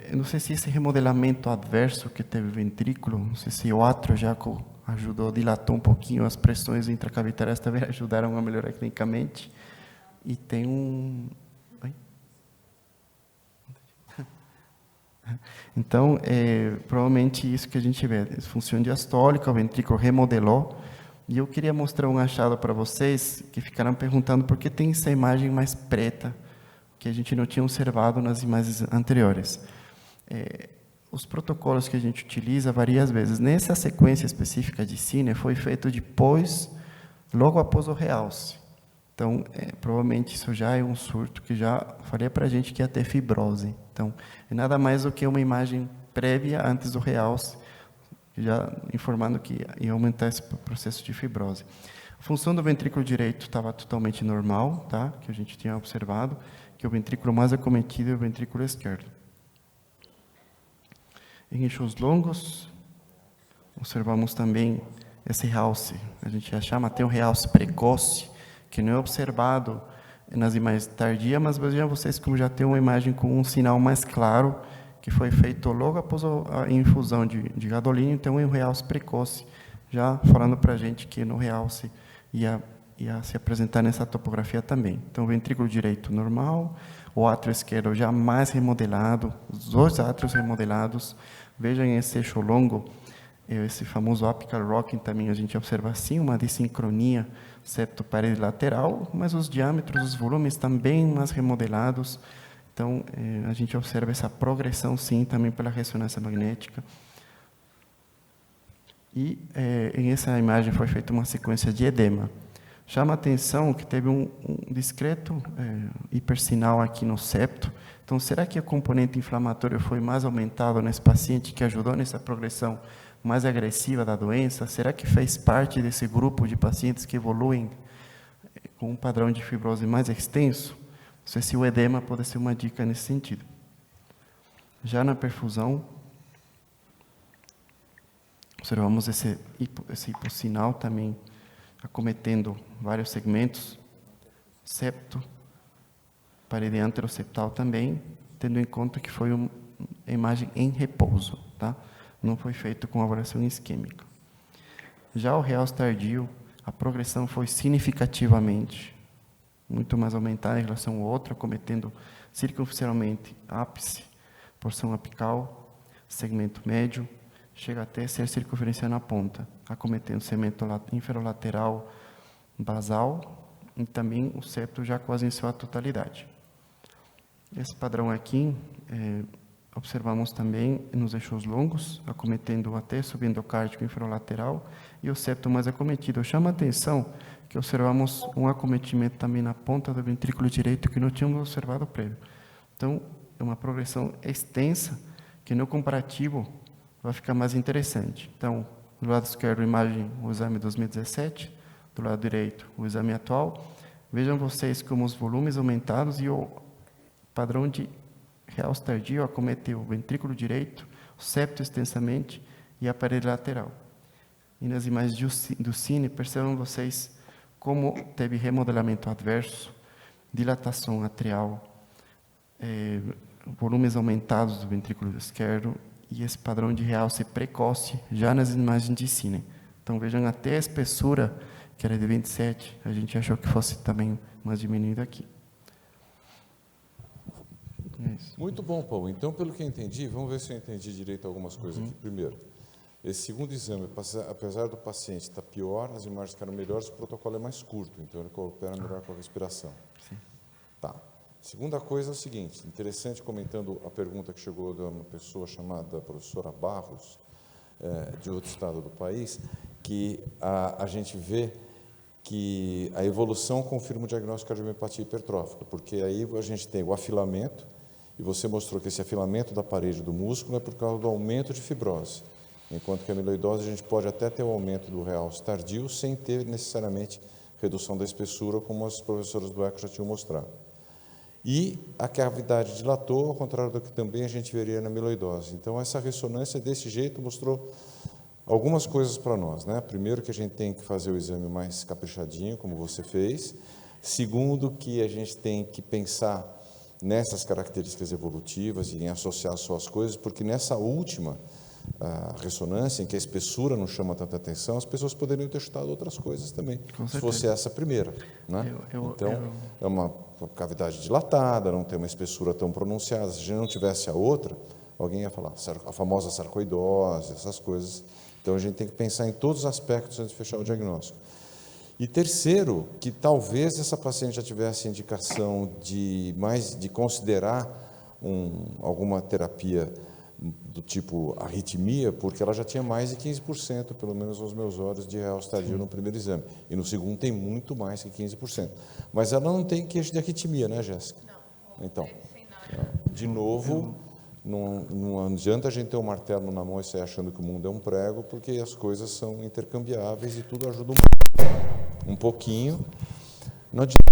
eu não sei se esse remodelamento adverso que teve o ventrículo, não sei se o átrio já ajudou, dilatou um pouquinho, as pressões intracavitárias também ajudaram a melhorar clinicamente. E tem um... Oi? Então, provavelmente isso que a gente vê, função diastólica, o ventrículo remodelou. E eu queria mostrar um achado para vocês, que ficaram perguntando por que tem essa imagem mais preta, que a gente não tinha observado nas imagens anteriores. Os protocolos que a gente utiliza variam às vezes. Nessa sequência específica de cine, foi feito logo após o realce. Então, provavelmente isso já é um surto que já faria para a gente que ia ter fibrose. Então, é nada mais do que uma imagem prévia antes do realce, já informando que ia aumentar esse processo de fibrose. A função do ventrículo direito estava totalmente normal, tá? Que a gente tinha observado, que o ventrículo mais acometido é o ventrículo esquerdo. Em eixos longos, observamos também esse realce, a gente já chama até um realce precoce, que não é observado nas imagens tardias, mas vejam vocês como já tem uma imagem com um sinal mais claro, que foi feito logo após a infusão de gadolínio, então é um realce precoce, já falando para a gente que no realce ia se apresentar nessa topografia também. Então, o ventrículo direito normal, o átrio esquerdo já mais remodelado, os dois átrios remodelados. Vejam esse eixo longo, esse famoso apical rocking também a gente observa assim, uma dissincronia septo-parede lateral, mas os diâmetros, os volumes também mais remodelados. Então, a gente observa essa progressão, sim, também pela ressonância magnética. E em essa imagem foi feita uma sequência de edema. Chama a atenção que teve um discreto hipersinal aqui no septo. Então, será que o componente inflamatório foi mais aumentado nesse paciente que ajudou nessa progressão mais agressiva da doença? Será que fez parte desse grupo de pacientes que evoluem com um padrão de fibrose mais extenso? Não sei se o edema pode ser uma dica nesse sentido. Já na perfusão, observamos esse hipossinal também acometendo vários segmentos, septo, parede anteroseptal também, tendo em conta que foi uma imagem em repouso, tá? Não foi feito com avaliação isquêmica. Já o realce tardio, a progressão foi significativamente muito mais aumentada em relação ao outro, acometendo circunferencialmente ápice, porção apical, segmento médio, chega até ser circunferencial na ponta, acometendo segmento inferolateral basal e também o septo já quase em sua totalidade. Esse padrão aqui, observamos também nos eixos longos, acometendo até subendocárdico inferolateral e o septo mais acometido. Chama a atenção que observamos um acometimento também na ponta do ventrículo direito que não tínhamos observado prévio. Então, é uma progressão extensa que no comparativo vai ficar mais interessante. Então, do lado esquerdo, imagem, o exame 2017, do lado direito, o exame atual. Vejam vocês como os volumes aumentados e o padrão de realce tardio acometeu o ventrículo direito, o septo extensamente e a parede lateral. E nas imagens do cine, percebam vocês como teve remodelamento adverso, dilatação atrial, volumes aumentados do ventrículo esquerdo e esse padrão de realce precoce já nas imagens de cine. Então, vejam até a espessura, que era de 27, a gente achou que fosse também mais diminuída aqui. Muito bom, Paulo. Então, pelo que eu entendi, vamos ver se eu entendi direito algumas coisas aqui. Primeiro, esse segundo exame, apesar do paciente estar pior, as imagens ficaram melhores, o protocolo é mais curto, então ele coopera melhor com a respiração. Sim. Tá. Segunda coisa é o seguinte, interessante, comentando a pergunta que chegou de uma pessoa chamada professora Barros, de outro estado do país, que a gente vê que a evolução confirma o diagnóstico de cardiomiopatía hipertrófica, porque aí a gente tem o afilamento, e você mostrou que esse afilamento da parede do músculo é por causa do aumento de fibrose, enquanto que a amiloidose a gente pode até ter o aumento do realce tardio sem ter necessariamente redução da espessura, como as professoras do ECO já tinham mostrado. E a cavidade dilatou, ao contrário do que também a gente veria na amiloidose. Então, essa ressonância desse jeito mostrou algumas coisas para nós, né? Primeiro, que a gente tem que fazer o exame mais caprichadinho, como você fez. Segundo, que a gente tem que pensar nessas características evolutivas e em associar só as coisas, porque nessa última ressonância, em que a espessura não chama tanta atenção, as pessoas poderiam ter chutado outras coisas também, se fosse essa primeira, né? Então, é uma cavidade dilatada, não tem uma espessura tão pronunciada. Se a gente não tivesse a outra, alguém ia falar a famosa sarcoidose, essas coisas. Então, a gente tem que pensar em todos os aspectos antes de fechar o diagnóstico. E terceiro, que talvez essa paciente já tivesse indicação de considerar alguma terapia do tipo arritmia, porque ela já tinha mais de 15%, pelo menos aos meus olhos, de realce tardio no primeiro exame. E no segundo tem muito mais que 15%. Mas ela não tem queixa de arritmia, né, Jéssica? Não. Então, de novo, não adianta a gente ter um martelo na mão e sair achando que o mundo é um prego, porque as coisas são intercambiáveis e tudo ajuda um pouquinho. Não adianta.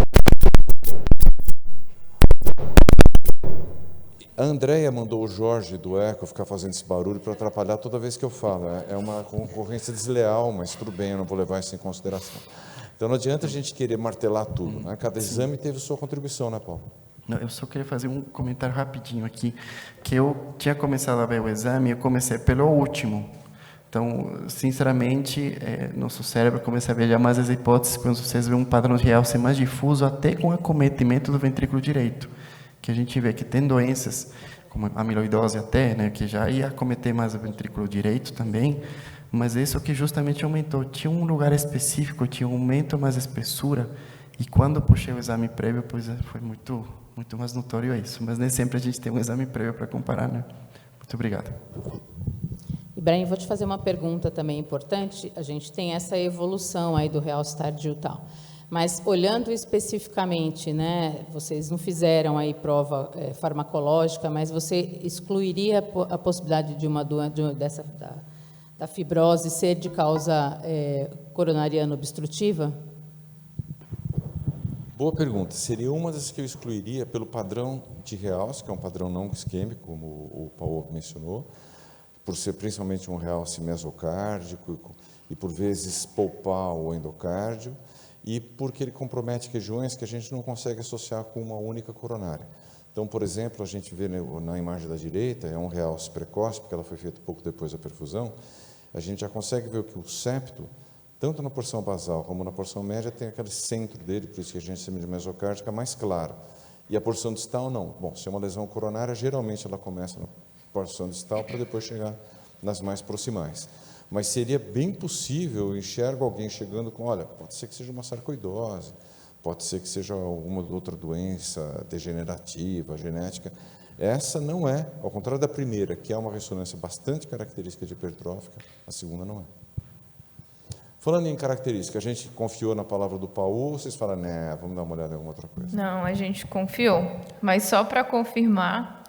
A Andréia mandou o Jorge do ECO ficar fazendo esse barulho para atrapalhar toda vez que eu falo. É uma concorrência desleal, mas tudo bem, eu não vou levar isso em consideração. Então não adianta a gente querer martelar tudo, né? Cada exame teve sua contribuição, né, Paulo? Não, eu só queria fazer um comentário rapidinho aqui, que eu tinha começado a ver o exame, eu comecei pelo último. Então, sinceramente, nosso cérebro começa a ver já mais as hipóteses quando vocês veem um padrão de realce mais difuso, até com acometimento do ventrículo direito, que a gente vê que tem doenças, como a amiloidose até, né, que já ia acometer mais o ventrículo direito também, mas isso que justamente aumentou. Tinha um lugar específico, tinha um aumento mais espessura, e quando eu puxei o exame prévio, pois foi muito mais notório isso. Mas nem sempre a gente tem um exame prévio para comparar, né? Muito obrigado. Ibrahim, vou te fazer uma pergunta também importante. A gente tem essa evolução aí do realce tardio e tal. Mas, olhando especificamente, né, vocês não fizeram aí prova farmacológica, mas você excluiria a possibilidade de uma doença da fibrose ser de causa coronariana obstrutiva? Boa pergunta. Seria uma das que eu excluiria pelo padrão de realce, que é um padrão não isquêmico, como o Paulo mencionou, por ser principalmente um realce mesocárdico e, por vezes, poupar o endocárdio, e porque ele compromete regiões que a gente não consegue associar com uma única coronária. Então, por exemplo, a gente vê na imagem da direita, é um realce precoce, porque ela foi feita pouco depois da perfusão, a gente já consegue ver que o septo, tanto na porção basal como na porção média, tem aquele centro dele, por isso que a gente chama de mesocárdica, mais claro. E a porção distal, não. Bom, se é uma lesão coronária, geralmente ela começa na porção distal para depois chegar nas mais proximais. Mas seria bem possível, eu enxergo alguém chegando com, olha, pode ser que seja uma sarcoidose, pode ser que seja alguma outra doença degenerativa, genética. Essa não é, ao contrário da primeira, que é uma ressonância bastante característica de hipertrófica, a segunda não é. Falando em característica, a gente confiou na palavra do Paulo, ou vocês falam, né, vamos dar uma olhada em alguma outra coisa? Não, a gente confiou, mas só para confirmar,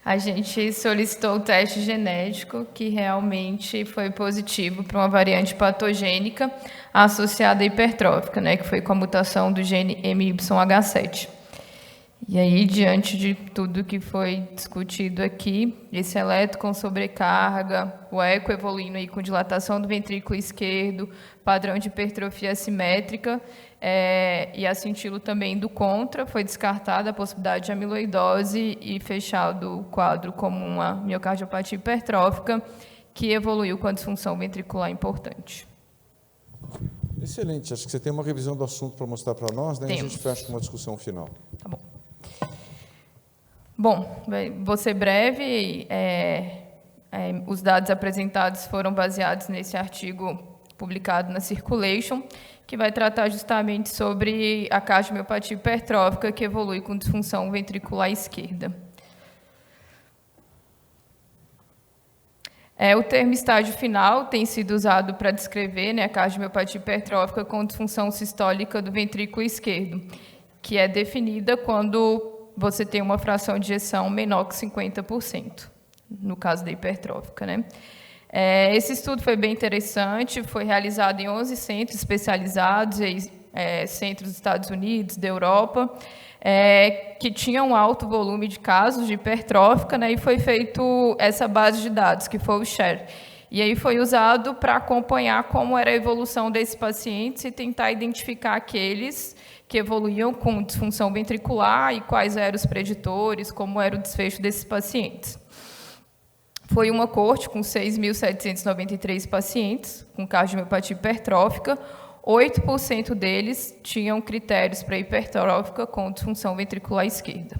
a gente solicitou o teste genético, que realmente foi positivo para uma variante patogênica associada à hipertrófica, né, que foi com a mutação do gene MYH7. E aí, diante de tudo que foi discutido aqui, esse eletro com sobrecarga, o eco evoluindo aí com dilatação do ventrículo esquerdo, padrão de hipertrofia assimétrica, e a cintilo também do contra, foi descartada a possibilidade de amiloidose e fechado o quadro como uma miocardiopatia hipertrófica, que evoluiu com a disfunção ventricular importante. Excelente, acho que você tem uma revisão do assunto para mostrar para nós, né? E a gente fecha com uma discussão final. Tá bom. Bom, vou ser breve. Os dados apresentados foram baseados nesse artigo publicado na Circulation, que vai tratar justamente sobre a cardiomiopatia hipertrófica que evolui com disfunção ventricular esquerda. O termo estágio final tem sido usado para descrever, né, a cardiomiopatia hipertrófica com disfunção sistólica do ventrículo esquerdo, que é definida quando você tem uma fração de ejeção menor que 50%, no caso da hipertrófica, né? Esse estudo foi bem interessante, foi realizado em 11 centros especializados, centros dos Estados Unidos, da Europa, que tinham um alto volume de casos de hipertrófica, né, e foi feito essa base de dados, que foi o SHARE. E aí foi usado para acompanhar como era a evolução desses pacientes e tentar identificar aqueles que evoluíam com disfunção ventricular e quais eram os preditores, como era o desfecho desses pacientes. Foi uma coorte com 6.793 pacientes com cardiomiopatia hipertrófica, 8% deles tinham critérios para hipertrófica com disfunção ventricular esquerda.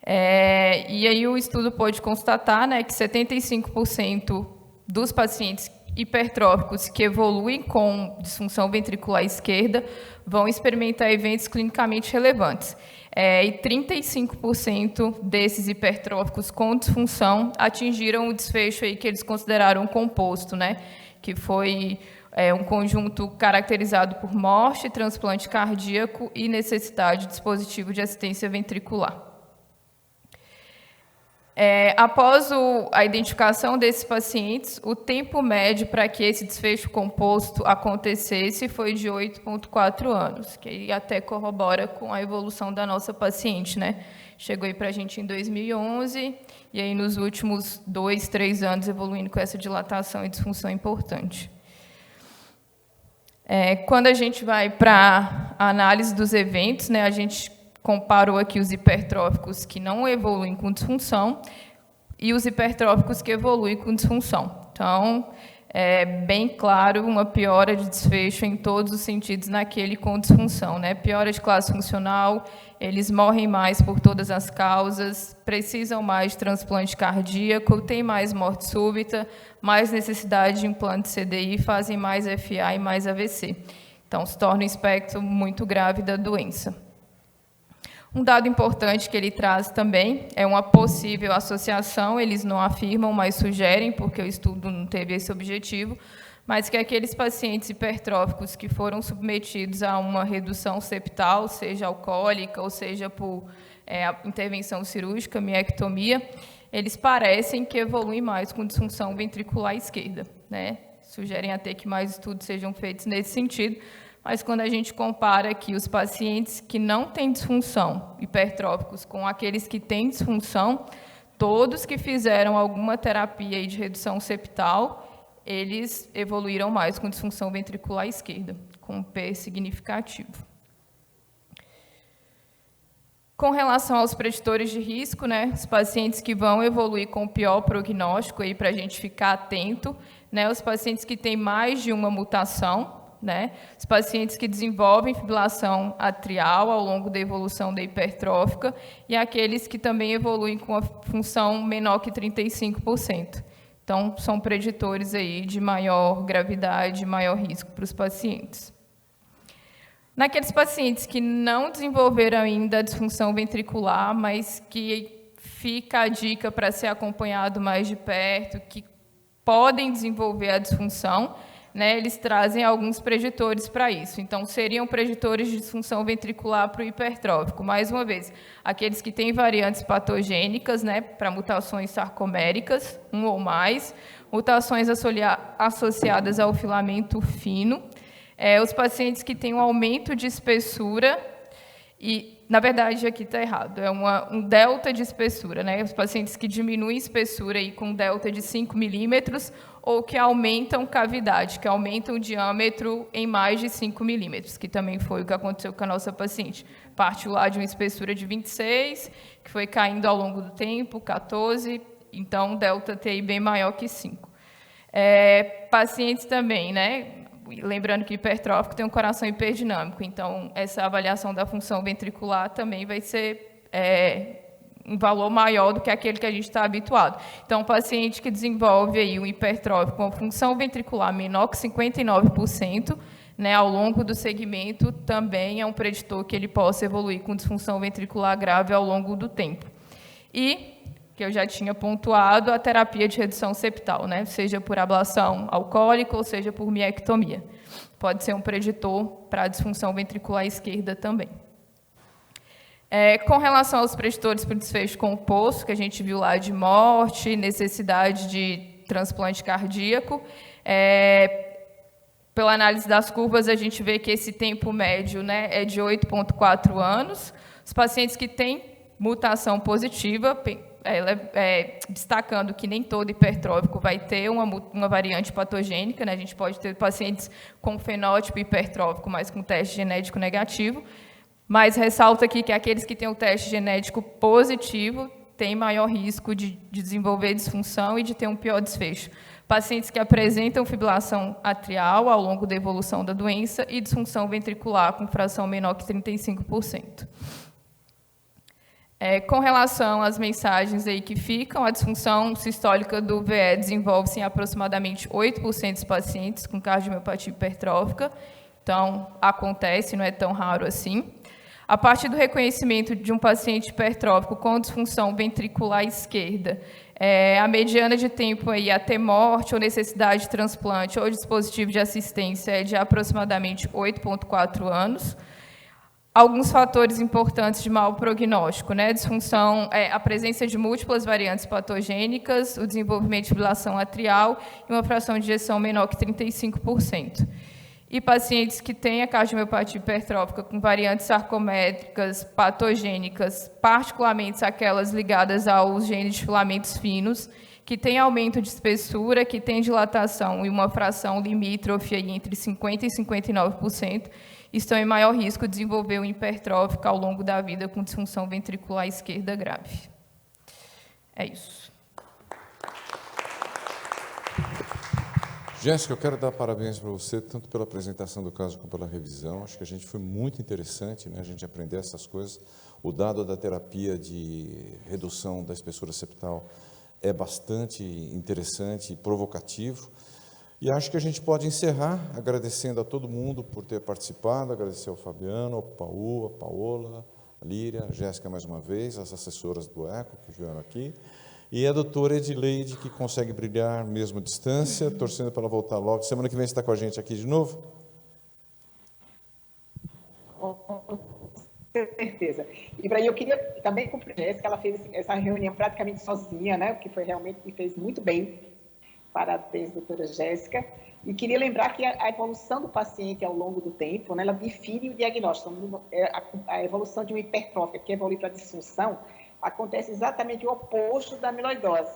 E aí o estudo pôde constatar, né, que 75% dos pacientes hipertróficos que evoluem com disfunção ventricular esquerda vão experimentar eventos clinicamente relevantes. E 35% desses hipertróficos com disfunção atingiram o desfecho aí que eles consideraram composto, né, que foi um conjunto caracterizado por morte, transplante cardíaco e necessidade de dispositivo de assistência ventricular. Após a identificação desses pacientes, o tempo médio para que esse desfecho composto acontecesse foi de 8,4 anos, que aí até corrobora com a evolução da nossa paciente, né? Chegou aí para a gente em 2011, e aí nos últimos 2, 3 anos evoluindo com essa dilatação e disfunção importante. Quando a gente vai para a análise dos eventos, né, a gente comparou aqui os hipertróficos que não evoluem com disfunção e os hipertróficos que evoluem com disfunção. Então, é bem claro uma piora de desfecho em todos os sentidos naquele com disfunção, né? Piora de classe funcional, eles morrem mais por todas as causas, precisam mais de transplante cardíaco, têm mais morte súbita, mais necessidade de implante CDI, fazem mais FA e mais AVC. Então, se torna um espectro muito grave da doença. Um dado importante que ele traz também é uma possível associação, eles não afirmam, mas sugerem, porque o estudo não teve esse objetivo, mas que aqueles pacientes hipertróficos que foram submetidos a uma redução septal, seja alcoólica ou seja por intervenção cirúrgica, miectomia, eles parecem que evoluem mais com disfunção ventricular esquerda, né? Sugerem até que mais estudos sejam feitos nesse sentido, mas quando a gente compara aqui os pacientes que não têm disfunção, hipertróficos, com aqueles que têm disfunção, todos que fizeram alguma terapia de redução septal, eles evoluíram mais com disfunção ventricular esquerda, com um P significativo. Com relação aos preditores de risco, né, os pacientes que vão evoluir com pior prognóstico, para a gente ficar atento, né, os pacientes que têm mais de uma mutação, né? Os pacientes que desenvolvem fibrilação atrial ao longo da evolução da hipertrófica e aqueles que também evoluem com a função menor que 35%. Então, são preditores aí de maior gravidade, maior risco para os pacientes. Naqueles pacientes que não desenvolveram ainda a disfunção ventricular, mas que fica a dica para ser acompanhado mais de perto, que podem desenvolver a disfunção, né, eles trazem alguns preditores para isso. Então, seriam preditores de disfunção ventricular para o hipertrófico. Mais uma vez, aqueles que têm variantes patogênicas, né, para mutações sarcoméricas, um ou mais, mutações associadas ao filamento fino, os pacientes que têm um aumento de espessura e, na verdade, aqui está errado, é um delta de espessura, né, os pacientes que diminuem espessura aí com delta de 5 milímetros ou que aumentam cavidade, que aumentam o diâmetro em mais de 5 milímetros, que também foi o que aconteceu com a nossa paciente. Partiu lá de uma espessura de 26, que foi caindo ao longo do tempo, 14, então delta TI bem maior que 5. Pacientes também, né? Lembrando que hipertrófico tem um coração hiperdinâmico, então essa avaliação da função ventricular também vai ser um valor maior do que aquele que a gente está habituado. Então, o paciente que desenvolve aí um hipertrófico com função ventricular menor que 59%, né, ao longo do segmento, também é um preditor que ele possa evoluir com disfunção ventricular grave ao longo do tempo. E, que eu já tinha pontuado, a terapia de redução septal, né, seja por ablação alcoólica ou seja por miectomia. Pode ser um preditor para a disfunção ventricular esquerda também. Com relação aos preditores para o desfecho composto, que a gente viu lá de morte, necessidade de transplante cardíaco. Pela análise das curvas, a gente vê que esse tempo médio, né, é de 8,4 anos. Os pacientes que têm mutação positiva, destacando que nem todo hipertrófico vai ter uma variante patogênica, né? A gente pode ter pacientes com fenótipo hipertrófico, mas com teste genético negativo, mas ressalta aqui que aqueles que têm o teste genético positivo têm maior risco de desenvolver disfunção e de ter um pior desfecho. Pacientes que apresentam fibrilação atrial ao longo da evolução da doença e disfunção ventricular com fração menor que 35%. Com relação às mensagens aí que ficam, a disfunção sistólica do VE desenvolve-se em aproximadamente 8% dos pacientes com cardiomiopatia hipertrófica, então acontece, não é tão raro assim. A partir do reconhecimento de um paciente hipertrófico com disfunção ventricular esquerda, a mediana de tempo aí até morte ou necessidade de transplante ou dispositivo de assistência é de aproximadamente 8,4 anos. Alguns fatores importantes de mau prognóstico, né? Disfunção, a presença de múltiplas variantes patogênicas, o desenvolvimento de fibrilação atrial e uma fração de ejeção menor que 35%. E pacientes que têm a cardiomiopatia hipertrófica com variantes sarcométricas patogênicas, particularmente aquelas ligadas aos genes de filamentos finos, que têm aumento de espessura, que têm dilatação e uma fração limítrofe aí entre 50% e 59%, estão em maior risco de desenvolver um hipertrófico ao longo da vida com disfunção ventricular esquerda grave. É isso. Jéssica, eu quero dar parabéns para você, tanto pela apresentação do caso como pela revisão. Acho que a gente foi muito interessante, né, a gente aprender essas coisas. O dado da terapia de redução da espessura septal é bastante interessante e provocativo. E acho que a gente pode encerrar agradecendo a todo mundo por ter participado, agradecer ao Fabiano, ao Paul, a Paola, a Líria, a Jéssica mais uma vez, as assessoras do ECO que vieram aqui, e a doutora Edileide, que consegue brilhar mesmo à distância, torcendo para ela voltar logo. Semana que vem você está com a gente aqui de novo? Com certeza. E para eu queria também cumprir a Jéssica, ela fez essa reunião praticamente sozinha, né, o que foi realmente me fez muito bem. Parabéns, doutora Jéssica. E queria lembrar que a evolução do paciente ao longo do tempo, né, ela define o diagnóstico. A evolução de uma hipertrófica que evolui para a disfunção acontece exatamente o oposto da amiloidose.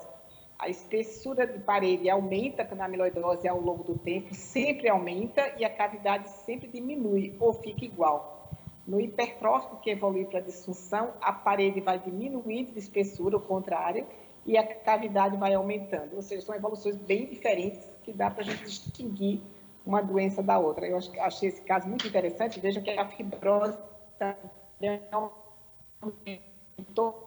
A espessura de parede aumenta na amiloidose ao longo do tempo, sempre aumenta e a cavidade sempre diminui ou fica igual. No hipertrófico que evolui para a disfunção, a parede vai diminuindo de espessura, o contrário, e a cavidade vai aumentando. Ou seja, são evoluções bem diferentes que dá para a gente distinguir uma doença da outra. Eu achei esse caso muito interessante. Vejam que a fibrose aumentou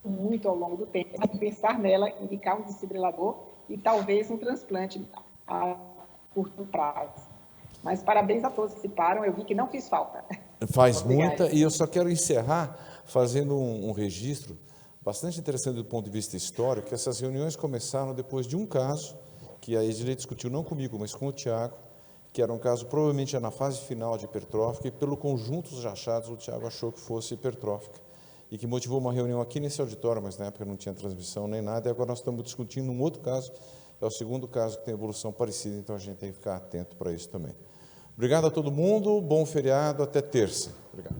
muito ao longo do tempo. Pensar nela, indicar um desfibrilador e talvez um transplante a curto prazo. Mas parabéns a todos que participaram. Eu vi que não fiz falta. Faz muita, e eu só quero encerrar fazendo um registro bastante interessante do ponto de vista histórico, que essas reuniões começaram depois de um caso que a Edileide discutiu, não comigo, mas com o Tiago, que era um caso provavelmente já na fase final de hipertrófica, e pelo conjunto dos achados o Tiago achou que fosse hipertrófica, e que motivou uma reunião aqui nesse auditório, mas na época não tinha transmissão nem nada, e agora nós estamos discutindo um outro caso, é o segundo caso que tem evolução parecida, então a gente tem que ficar atento para isso também. Obrigado a todo mundo, bom feriado, até terça. Obrigado.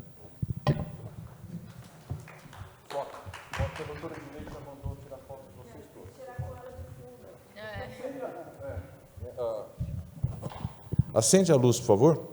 A doutora Edileide já mandou tirar foto de vocês todos. Acende a luz, por favor.